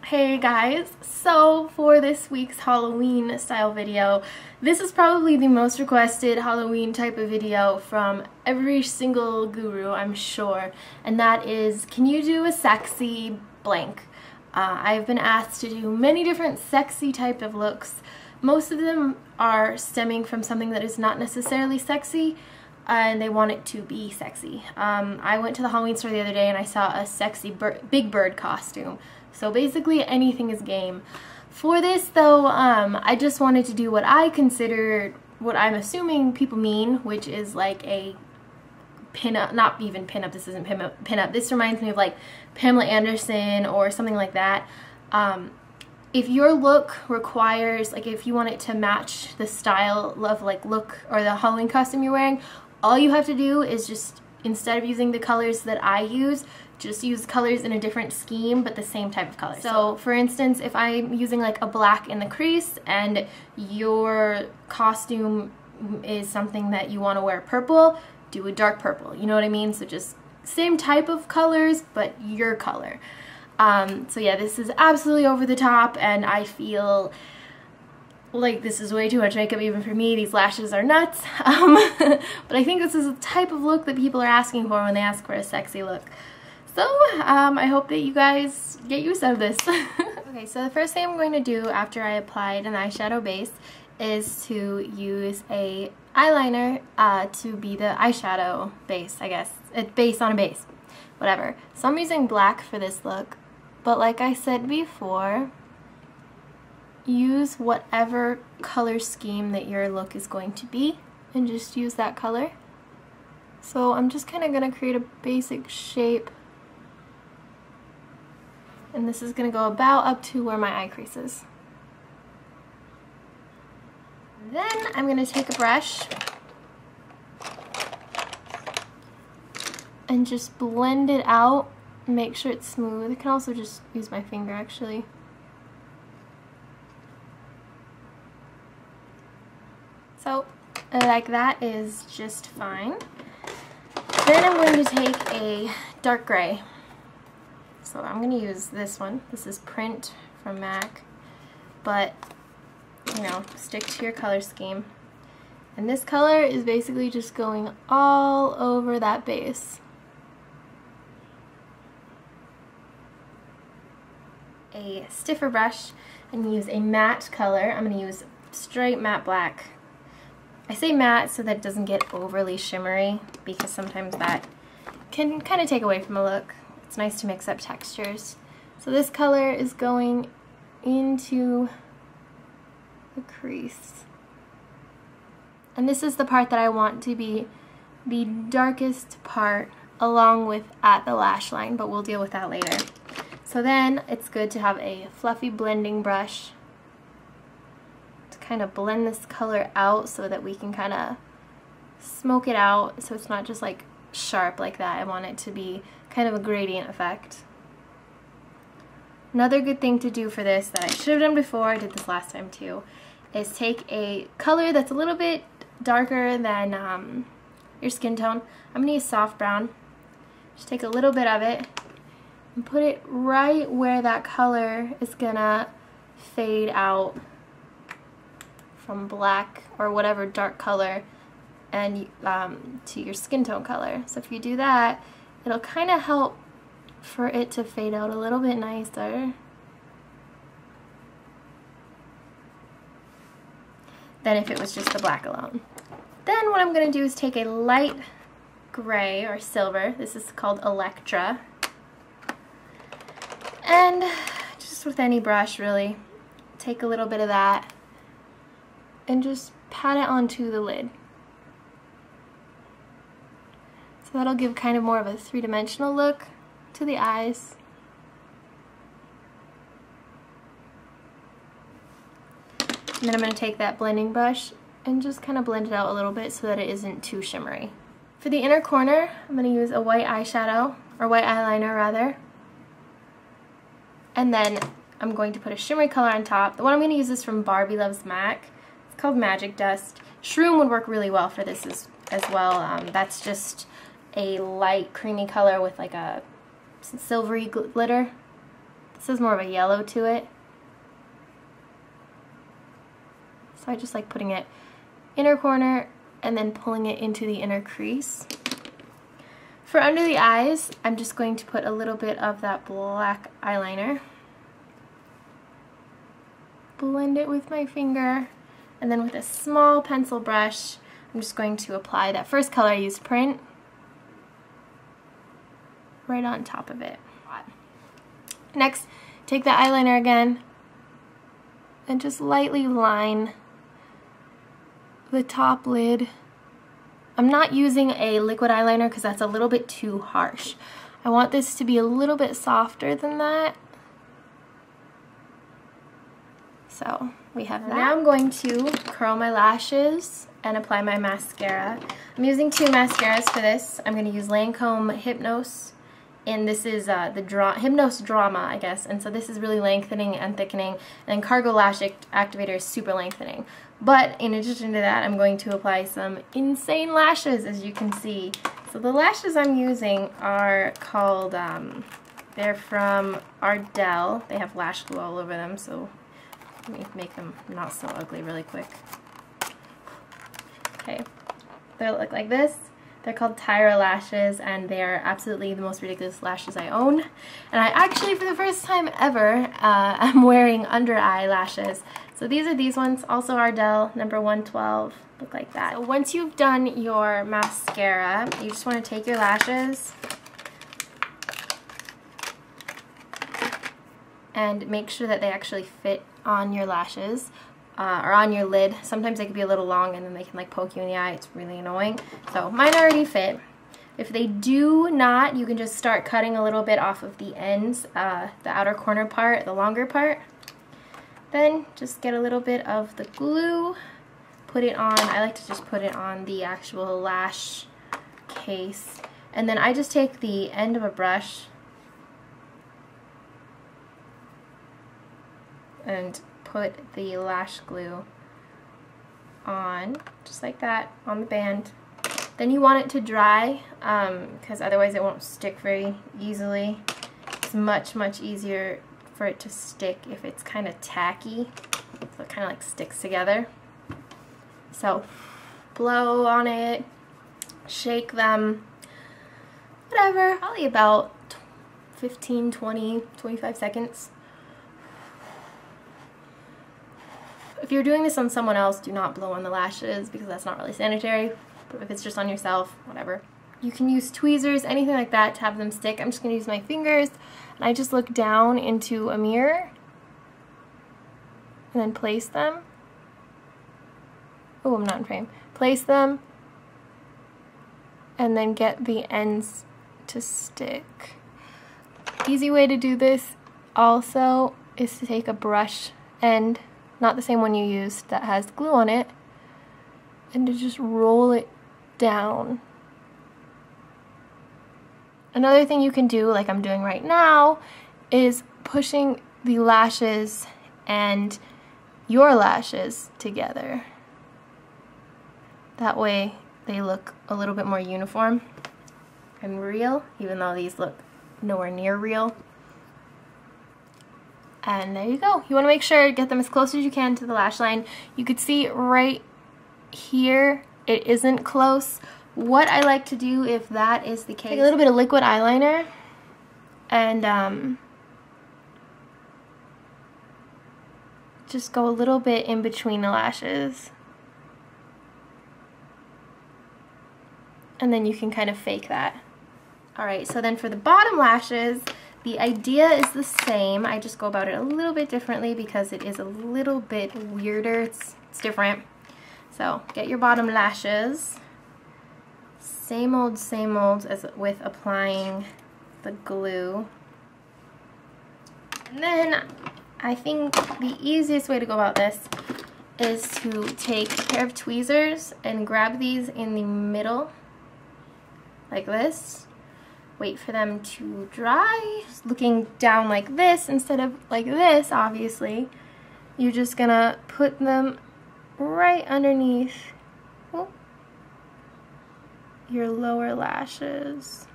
Hey guys, so for this week's Halloween style video, this is probably the most requested Halloween type of video from every single guru, I'm sure, and that is, can you do a sexy blank? I've been asked to do many different sexy type of looks. Most of them are stemming from something that is not necessarily sexy, and they want it to be sexy. I went to the Halloween store the other day and I saw a sexy Big Bird costume. So basically anything is game. For this though, I just wanted to do what I consider, what I'm assuming people mean, which is like a pin-up, not even pin-up, this isn't pin-up, this reminds me of like Pamela Anderson or something like that. If your look requires, like if you want it to match the style of like look or the Halloween costume you're wearing, all you have to do is just, instead of using the colors that I use, just use colors in a different scheme but the same type of color. So for instance, if I'm using like a black in the crease and your costume is something that you want to wear purple, do a dark purple, you know what I mean? So just same type of colors but your color. So yeah, this is absolutely over the top and I feel like this is way too much makeup even for me. These lashes are nuts. But I think this is the type of look that people are asking for when they ask for a sexy look. So I hope that you guys get use out of this. Okay, so the first thing I'm going to do after I applied an eyeshadow base is to use a eyeliner to be the eyeshadow base, I guess. It's base on a base, whatever. So I'm using black for this look, but like I said before, use whatever color scheme that your look is going to be and just use that color. So I'm just kind of going to create a basic shape, and this is going to go about up to where my eye crease is. Then I'm going to take a brush and just blend it out, make sure it's smooth. I can also just use my finger actually. So, like that is just fine. Then I'm going to take a dark gray. So I'm going to use this one. This is Print from MAC. But, you know, stick to your color scheme. And this color is basically just going all over that base. A stiffer brush and use a matte color. I'm going to use straight matte black. I say matte so that it doesn't get overly shimmery because sometimes that can kind of take away from a look. It's nice to mix up textures. So this color is going into the crease. And this is the part that I want to be the darkest part along with at the lash line, but we'll deal with that later. So then it's good to have a fluffy blending brush to kind of blend this color out so that we can kind of smoke it out so it's not just like sharp like that. I want it to be kind of a gradient effect. Another good thing to do for this that I should have done before, I did this last time too, is take a color that's a little bit darker than your skin tone. I'm going to use soft brown. Just take a little bit of it and put it right where that color is going to fade out from black or whatever dark color and to your skin tone color. So if you do that, it'll kind of help for it to fade out a little bit nicer than if it was just the black alone. Then what I'm going to do is take a light gray or silver, this is called Electra, and just with any brush really, take a little bit of that and just pat it onto the lid. So that'll give kind of more of a three-dimensional look to the eyes. And then I'm going to take that blending brush and just kind of blend it out a little bit so that it isn't too shimmery. For the inner corner, I'm going to use a white eyeshadow, or white eyeliner rather. And then I'm going to put a shimmery color on top. The one I'm going to use is from Barbie Loves MAC. It's called Magic Dust. Shroom would work really well for this as well. That's just a light creamy color with like a silvery glitter. This is more of a yellow to it. So I just like putting it inner corner and then pulling it into the inner crease. For under the eyes, I'm just going to put a little bit of that black eyeliner. Blend it with my finger, and then with a small pencil brush, I'm just going to apply that first color I used, Print, right on top of it. Next, take the eyeliner again and just lightly line the top lid. I'm not using a liquid eyeliner because that's a little bit too harsh. I want this to be a little bit softer than that. So we have that. Now I'm going to curl my lashes and apply my mascara. I'm using two mascaras for this. I'm going to use Lancome Hypnose, and this is the Hypnose Drama, I guess. And so this is really lengthening and thickening, and then Cargo Lash Activator is super lengthening. But in addition to that, I'm going to apply some insane lashes, as you can see. So the lashes I'm using are called, they're from Ardell. They have lash glue all over them, so let me make them not so ugly really quick. Okay, they look like this. They're called Tyra lashes, and they are absolutely the most ridiculous lashes I own. And I actually, for the first time ever, I'm wearing under eye lashes. So these are these ones, also Ardell, number 112, look like that. So once you've done your mascara, you just want to take your lashes and make sure that they actually fit on your lashes. Or on your lid. Sometimes they can be a little long and then they can like poke you in the eye. It's really annoying. So mine already fit. If they do not, you can just start cutting a little bit off of the ends, the outer corner part, the longer part. Then just get a little bit of the glue, put it on. I like to just put it on the actual lash case. And then I just take the end of a brush and put the lash glue on, just like that, on the band. Then you want it to dry, because otherwise it won't stick very easily. It's much, much easier for it to stick if it's kind of tacky, so it kind of like sticks together. So blow on it, shake them, whatever, probably about 15, 20, 25 seconds. If you're doing this on someone else, do not blow on the lashes because that's not really sanitary. But if it's just on yourself, whatever. You can use tweezers, anything like that to have them stick. I'm just going to use my fingers, and I just look down into a mirror and then place them. Oh, I'm not in frame. Place them and then get the ends to stick. Easy way to do this also is to take a brush end, not the same one you used that has glue on it, and to just roll it down. Another thing you can do, like I'm doing right now, is pushing the lashes and your lashes together. That way they look a little bit more uniform and real, even though these look nowhere near real. And there you go. You want to make sure to get them as close as you can to the lash line. You could see right here it isn't close. What I like to do if that is the case, take a little bit of liquid eyeliner and just go a little bit in between the lashes. And then you can kind of fake that. Alright, so then for the bottom lashes, the idea is the same. I just go about it a little bit differently because it is a little bit weirder. It's different. So get your bottom lashes. Same old as with applying the glue. And then I think the easiest way to go about this is to take a pair of tweezers and grab these in the middle like this. Wait for them to dry. Just looking down like this instead of like this, obviously. You're just gonna put them right underneath your lower lashes.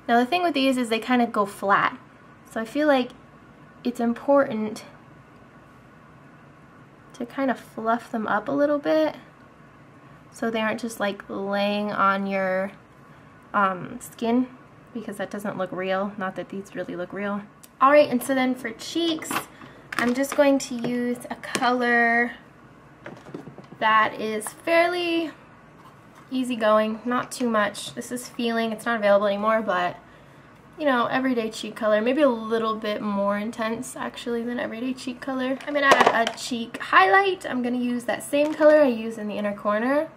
Now the thing with these is they kind of go flat. So I feel like it's important to kind of fluff them up a little bit so they aren't just like laying on your skin, because that doesn't look real. Not that these really look real. Alright, and so then for cheeks, I'm just going to use a color that is fairly easygoing, not too much. This is Feeling. It's not available anymore, but you know, everyday cheek color. Maybe a little bit more intense actually than everyday cheek color. I'm gonna add a cheek highlight. I'm gonna use that same color I use in the inner corner.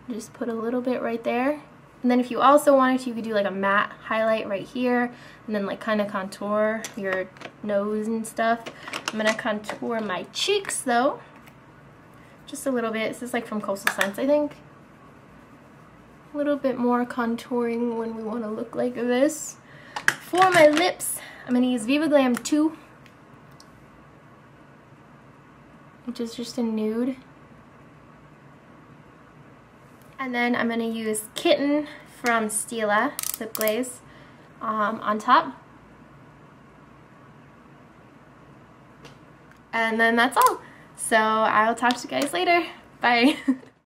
Just put a little bit right there. And then if you also wanted to, you could do like a matte highlight right here, and then like kind of contour your nose and stuff. I'm gonna contour my cheeks though, just a little bit. This is like from Coastal Scents, I think. A little bit more contouring when we want to look like this. For my lips, I'm gonna use Viva Glam 2, which is just a nude. And then I'm gonna use Kitten from Stila Lip Glaze on top. And then that's all. So I'll talk to you guys later. Bye.